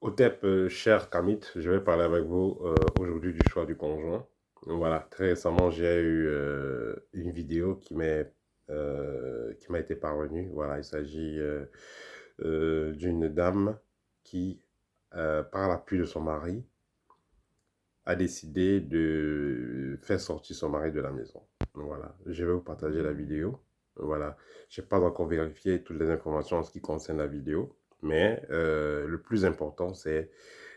Otep, cher Kamit, je vais parler avec vous aujourd'hui du choix du conjoint. Voilà, très récemment, j'ai eu une vidéo qui m'a été parvenue. Voilà, il s'agit d'une dame qui, par l'appui de son mari, a décidé de faire sortir son mari de la maison. Voilà, je vais vous partager la vidéo. Voilà, je n'ai pas encore vérifié toutes les informations en ce qui concerne la vidéo, mais le plus important, c'est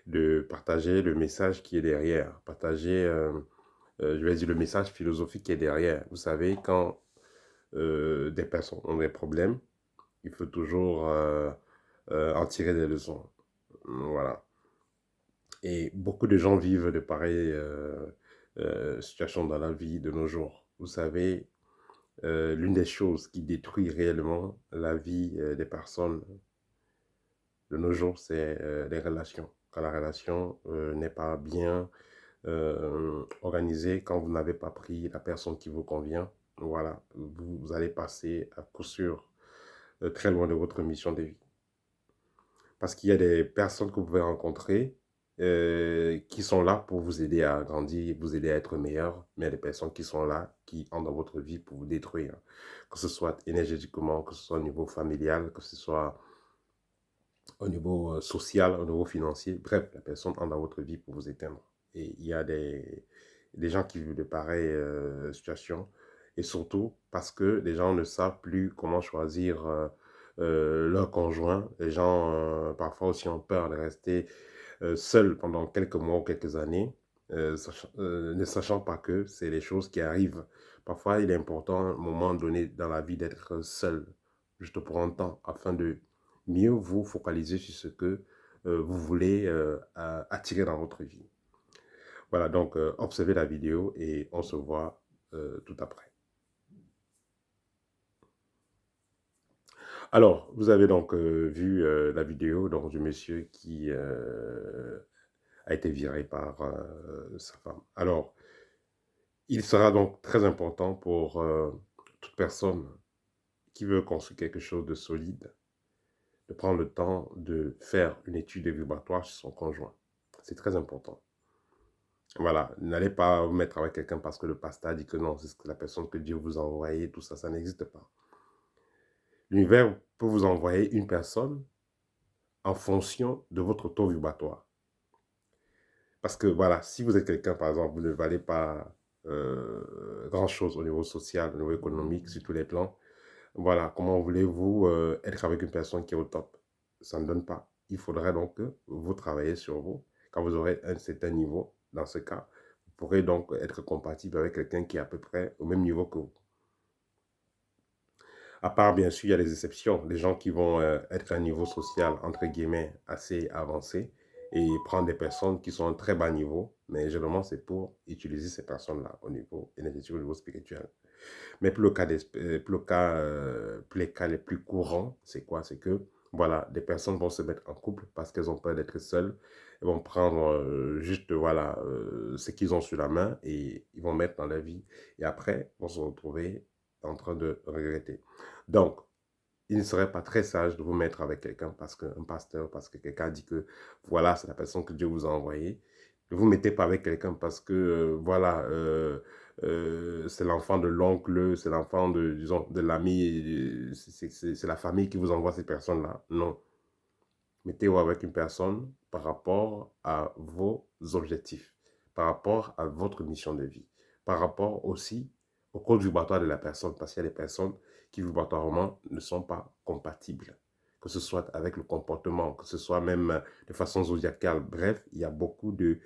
de partager le message qui est derrière, partager, je vais dire, le message philosophique qui est derrière. Vous savez, quand des personnes ont des problèmes, il faut toujours en tirer des leçons. Voilà. Et beaucoup de gens vivent de pareilles situations dans la vie de nos jours. Vous savez, l'une des choses qui détruit réellement la vie des personnes de nos jours, c'est les relations. Quand la relation n'est pas bien organisée, quand vous n'avez pas pris la personne qui vous convient, voilà, vous allez passer à coup sûr très loin de votre mission de vie. Parce qu'il y a des personnes que vous pouvez rencontrer qui sont là pour vous aider à grandir, vous aider à être meilleur, mais il y a des personnes qui sont là, qui entrent dans votre vie pour vous détruire. Que ce soit énergétiquement, que ce soit au niveau familial, que ce soit au niveau social, au niveau financier. Bref, la personne entre dans votre vie pour vous éteindre. Et il y a des gens qui vivent de pareilles situations. Et surtout parce que les gens ne savent plus comment choisir leur conjoint. Les gens parfois aussi ont peur de rester seuls pendant quelques mois ou quelques années, ne sachant pas que c'est les choses qui arrivent. Parfois, il est important à un moment donné dans la vie d'être seul, juste pour un temps, afin de mieux vous focaliser sur ce que vous voulez attirer dans votre vie. Voilà, donc observez la vidéo et on se voit tout après. Alors, vous avez donc vu la vidéo donc, du monsieur qui a été viré par sa femme. Alors, il sera donc très important pour toute personne qui veut construire quelque chose de solide, de prendre le temps de faire une étude vibratoire sur son conjoint. C'est très important. Voilà, n'allez pas vous mettre avec quelqu'un parce que le pasteur dit que non, c'est la personne que Dieu vous a envoyée, tout ça, ça n'existe pas. L'univers peut vous envoyer une personne en fonction de votre taux vibratoire. Parce que voilà, si vous êtes quelqu'un, par exemple, vous ne valez pas grand-chose au niveau social, au niveau économique, sur tous les plans, voilà, comment voulez-vous être avec une personne qui est au top? Ça ne donne pas. Il faudrait donc que vous travaillez sur vous. Quand vous aurez un certain niveau, dans ce cas, vous pourrez donc être compatible avec quelqu'un qui est à peu près au même niveau que vous. À part, bien sûr, il y a des exceptions, des gens qui vont être à un niveau social, entre guillemets, assez avancé et prendre des personnes qui sont à un très bas niveau, mais généralement, c'est pour utiliser ces personnes-là au niveau énergétique, au niveau spirituel. Mais pour les cas les plus courants, c'est quoi? C'est que, voilà, des personnes vont se mettre en couple parce qu'elles ont peur d'être seules. Elles vont prendre juste, voilà, ce qu'ils ont sur la main et ils vont mettre dans leur vie. Et après, vont se retrouver en train de regretter. Donc, il ne serait pas très sage de vous mettre avec quelqu'un parce qu'un pasteur, parce que quelqu'un dit que voilà, c'est la personne que Dieu vous a envoyée. Ne vous mettez pas avec quelqu'un parce que voilà, c'est l'enfant de l'oncle, c'est l'enfant de, disons, de l'ami, c'est la famille qui vous envoie ces personnes-là. Non. Mettez-vous avec une personne par rapport à vos objectifs, par rapport à votre mission de vie, par rapport aussi au code vibratoire de la personne, parce qu'il y a des personnes qui vibratoirement ne sont pas compatibles, que ce soit avec le comportement, que ce soit même de façon zodiacale. Bref, il y a beaucoup de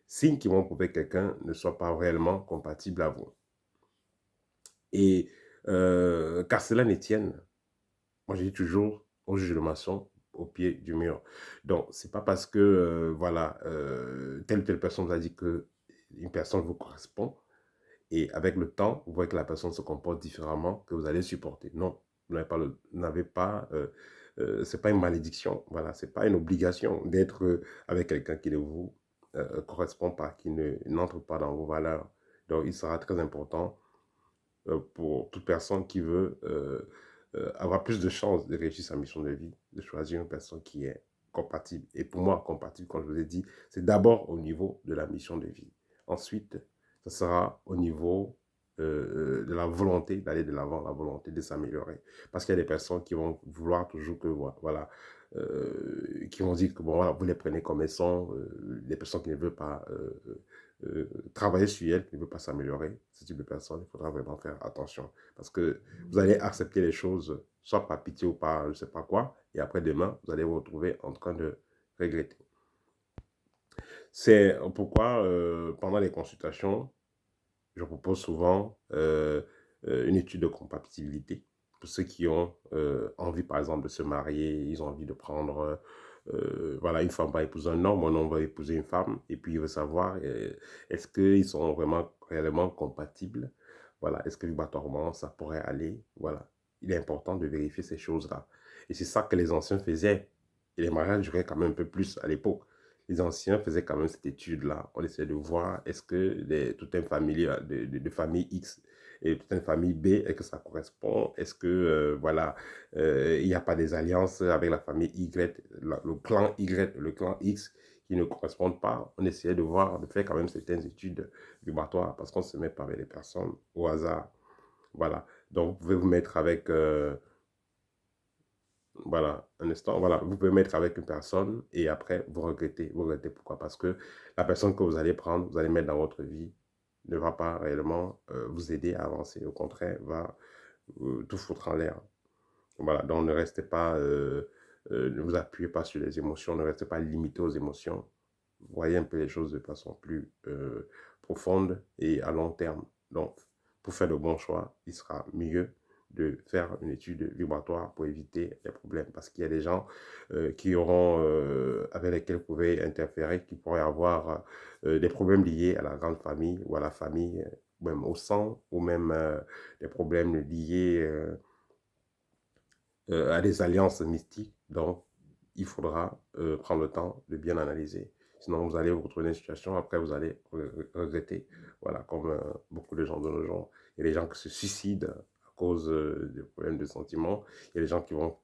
signes qui vont prouver que quelqu'un ne soit pas réellement compatible à vous. Et qu'à cela ne tienne, moi, je dis toujours, on juge le maçon au pied du mur. Donc, c'est pas parce que, voilà, telle ou telle personne vous a dit que une personne vous correspond et avec le temps, vous voyez que la personne se comporte différemment, que vous allez supporter. Non, vous n'avez pas, c'est pas une malédiction, voilà, c'est pas une obligation d'être avec quelqu'un qui ne vous correspond pas, qui n'entre pas dans vos valeurs. Donc, il sera très important pour toute personne qui veut avoir plus de chances de réussir sa mission de vie, de choisir une personne qui est compatible. Et pour moi, compatible, comme je vous ai dit, c'est d'abord au niveau de la mission de vie. Ensuite, ça sera au niveau de la volonté d'aller de l'avant, la volonté de s'améliorer. Parce qu'il y a des personnes qui vont vouloir toujours que, voilà, qui vont dire que, bon, voilà, vous les prenez comme elles sont, les personnes qui ne veulent pas travailler sur elles, qui ne veulent pas s'améliorer, ce type de personnes, il faudra vraiment faire attention. Parce que vous allez accepter les choses, soit par pitié ou par je ne sais pas quoi, et après demain, vous allez vous retrouver en train de regretter. C'est pourquoi, pendant les consultations, je propose souvent une étude de compatibilité pour ceux qui ont envie, par exemple, de se marier, ils ont envie de prendre, voilà, une femme va épouser un homme, un homme va épouser une femme, et puis il veut savoir, est-ce qu'ils sont vraiment réellement compatibles, voilà, est-ce que vibratoirement ça pourrait aller, voilà. Il est important de vérifier ces choses-là. Et c'est ça que les anciens faisaient. Et les mariages duraient quand même un peu plus à l'époque. Les anciens faisaient quand même cette étude-là. On essayait de voir est-ce que toute une famille de famille X et toute une famille B, est-ce que ça correspond? Est-ce que, voilà, il n'y a pas des alliances avec la famille Y, le clan Y, le clan X qui ne correspondent pas? On essayait de voir, de faire quand même certaines études vibratoires parce qu'on ne se met pas avec les personnes au hasard. Voilà. Donc, vous pouvez vous mettre avec... voilà, un instant, voilà, vous pouvez mettre avec une personne et après vous regrettez. Vous regrettez pourquoi? Parce que la personne que vous allez prendre, vous allez mettre dans votre vie, ne va pas réellement vous aider à avancer. Au contraire, va tout foutre en l'air. Voilà, donc ne restez pas, ne vous appuyez pas sur les émotions, ne restez pas limité aux émotions. Voyez un peu les choses de façon plus profonde et à long terme. Donc, pour faire de bons choix, il sera mieux de faire une étude vibratoire pour éviter les problèmes. Parce qu'il y a des gens qui auront, avec lesquels vous pouvez interférer, qui pourraient avoir des problèmes liés à la grande famille ou à la famille, même au sang, ou même des problèmes liés à des alliances mystiques. Donc, il faudra prendre le temps de bien analyser. Sinon, vous allez vous retrouver dans une situation, après, vous allez regretter. Voilà, comme beaucoup de gens de nos jours. Il y a des gens qui se suicident à cause de problèmes de sentiments. Il y a des gens qui vont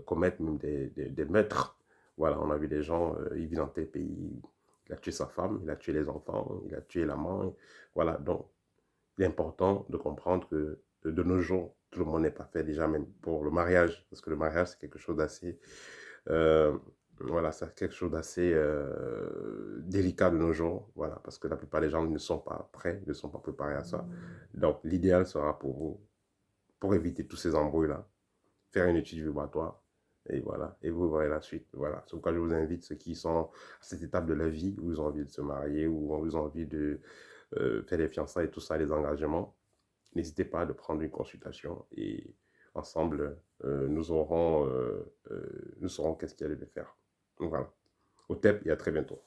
commettre même des meurtres. Voilà, on a vu des gens, ils vivent dans tel pays, il a tué sa femme, il a tué les enfants, il a tué l'amant. Voilà, donc, il est important de comprendre que de nos jours, tout le monde n'est pas fait déjà même pour le mariage, parce que le mariage, c'est quelque chose d'assez, euh, voilà, c'est quelque chose d'assez délicat de nos jours, voilà, parce que la plupart des gens ne sont pas prêts, ne sont pas préparés à ça. Donc, l'idéal sera pour vous, pour éviter tous ces embrouilles-là, faire une étude vibratoire, et voilà, et vous verrez la suite, voilà. C'est pourquoi je vous invite, ceux qui sont à cette étape de la vie, où ils ont envie de se marier, où ils ont envie de faire des fiançailles et tout ça, les engagements, n'hésitez pas à prendre une consultation et ensemble, nous saurons qu'est-ce qu'il y a de faire. Donc voilà. Au TEP et à très bientôt.